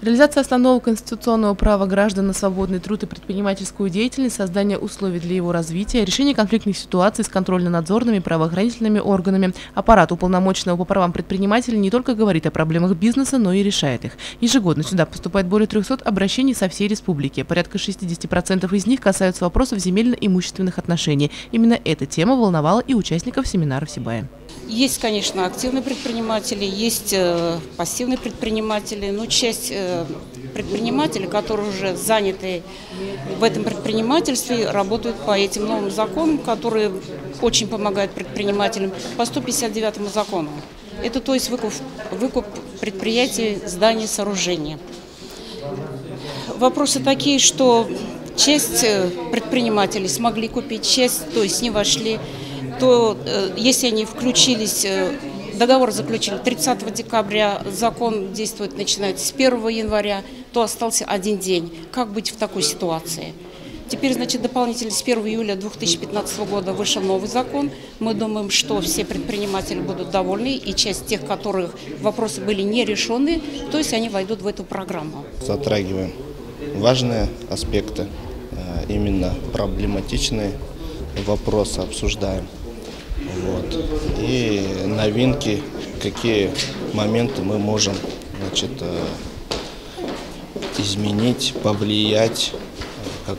Реализация основного конституционного права граждан на свободный труд и предпринимательскую деятельность, создание условий для его развития, решение конфликтных ситуаций с контрольно-надзорными правоохранительными органами. Аппарат уполномоченного по правам предпринимателей не только говорит о проблемах бизнеса, но и решает их. Ежегодно сюда поступает более 300 обращений со всей республики. Порядка 60% из них касаются вопросов земельно-имущественных отношений. Именно эта тема волновала и участников семинара в Сибае. Есть, конечно, активные предприниматели, есть пассивные предприниматели, но часть предпринимателей, которые уже заняты в этом предпринимательстве, работают по этим новым законам, которые очень помогают предпринимателям, по 159 закону. Это то есть выкуп предприятий, зданий, сооружений. Вопросы такие, что часть предпринимателей смогли купить, часть, то есть не вошли. То если они включились, договор заключили 30 декабря, закон действует, начинается с 1 января, то остался один день. Как быть в такой ситуации? Теперь, значит, дополнительно с 1 июля 2015 года вышел новый закон. Мы думаем, что все предприниматели будут довольны, и часть тех, которых вопросы были не решены, то есть они войдут в эту программу. Затрагиваем важные аспекты, именно проблематичные вопросы обсуждаем. Вот. И новинки, какие моменты мы можем, значит, изменить, повлиять как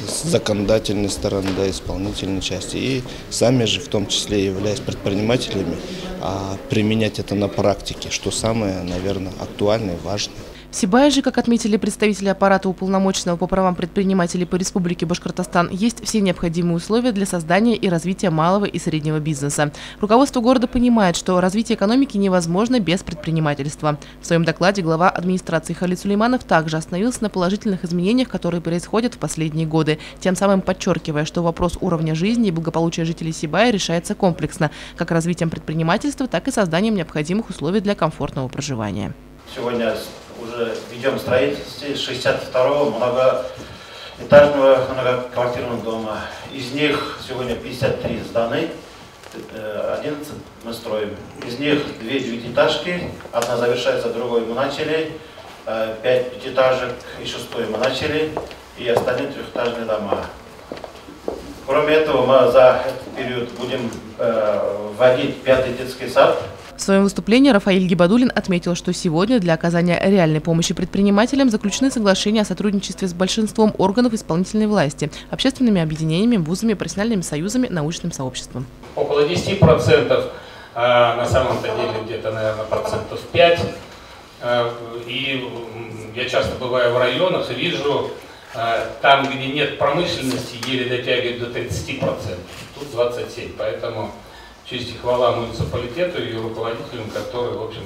с законодательной стороны, да, исполнительной части. И сами же, в том числе, являясь предпринимателями, применять это на практике, что самое, наверное, актуальное и важное. В Сибае же, как отметили представители аппарата уполномоченного по правам предпринимателей по Республике Башкортостан, есть все необходимые условия для создания и развития малого и среднего бизнеса. Руководство города понимает, что развитие экономики невозможно без предпринимательства. В своем докладе глава администрации Халид Сулейманов также остановился на положительных изменениях, которые происходят в последние годы, тем самым подчеркивая, что вопрос уровня жизни и благополучия жителей Сибая решается комплексно, как развитием предпринимательства, так и созданием необходимых условий для комфортного проживания. Сегодня уже ведем строительство 62-го многоэтажного многоквартирного дома. Из них сегодня 53 зданы, 11 мы строим. Из них 2 девятиэтажки, одна завершается, другой мы начали, 5 пятиэтажек и 6-й мы начали, и остальные трехэтажные дома. Кроме этого, мы за этот период будем вводить 5-й детский сад. В своем выступлении Рафаиль Гибадуллин отметил, что сегодня для оказания реальной помощи предпринимателям заключены соглашения о сотрудничестве с большинством органов исполнительной власти, общественными объединениями, вузами, профессиональными союзами, научным сообществом. Около 10%, на самом-то деле где-то, наверное, 5%. И я часто бываю в районах и вижу, там, где нет промышленности, еле дотягивают до 30%, тут 27%. Поэтому честь и хвала муниципалитету и руководителям, которые, в общем,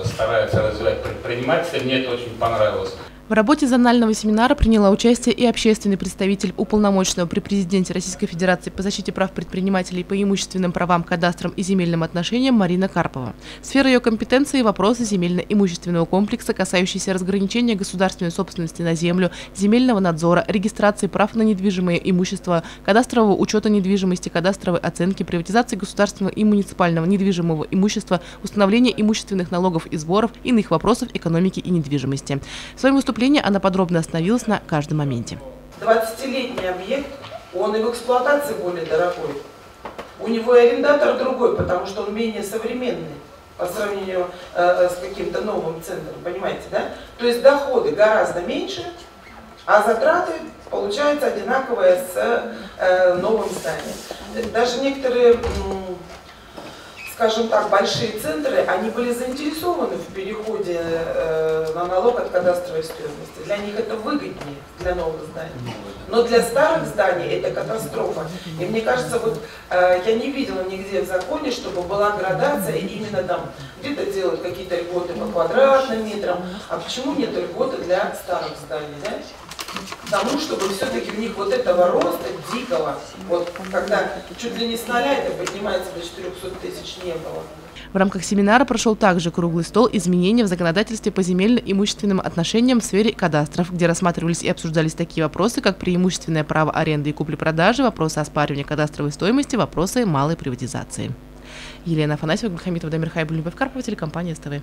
стараются развивать предпринимательство. Мне это очень понравилось. В работе зонального семинара приняла участие и общественный представитель уполномоченного при президенте Российской Федерации по защите прав предпринимателей по имущественным правам, кадастрам и земельным отношениям Марина Карпова. Сфера ее компетенции – вопросы земельно-имущественного комплекса, касающиеся разграничения государственной собственности на землю, земельного надзора, регистрации прав на недвижимое имущество, кадастрового учета недвижимости, кадастровой оценки, приватизации государственного и муниципального недвижимого имущества, установления имущественных налогов и сборов, иных вопросов экономики и недвижимости. В своем выступлении она подробно остановилась на каждом моменте. 20-летний объект, он и в эксплуатации более дорогой. У него и арендатор другой, потому что он менее современный по сравнению с каким-то новым центром, понимаете, да? То есть доходы гораздо меньше, а затраты получаются одинаковые с новым зданием. Даже некоторые, скажем так, большие центры, они были заинтересованы в переходе на налог от кадастровой стоимости. Для них это выгоднее, для новых зданий. Но для старых зданий это катастрофа. И мне кажется, вот я не видела нигде в законе, чтобы была градация, именно там где-то делают какие-то льготы по квадратным метрам. А почему нет льготы для старых зданий, да? Потому, чтобы все-таки в них вот этого роста дикого, вот когда чуть ли не с нуля это поднимается до 400 тысяч, не было. В рамках семинара прошел также круглый стол изменения в законодательстве по земельно-имущественным отношениям в сфере кадастров, где рассматривались и обсуждались такие вопросы, как преимущественное право аренды и купли-продажи, вопросы оспаривания кадастровой стоимости, вопросы малой приватизации. Елена Афанасьева, Хамитова, Дамир Хайбуль, Карпова, телекомпания СТВ.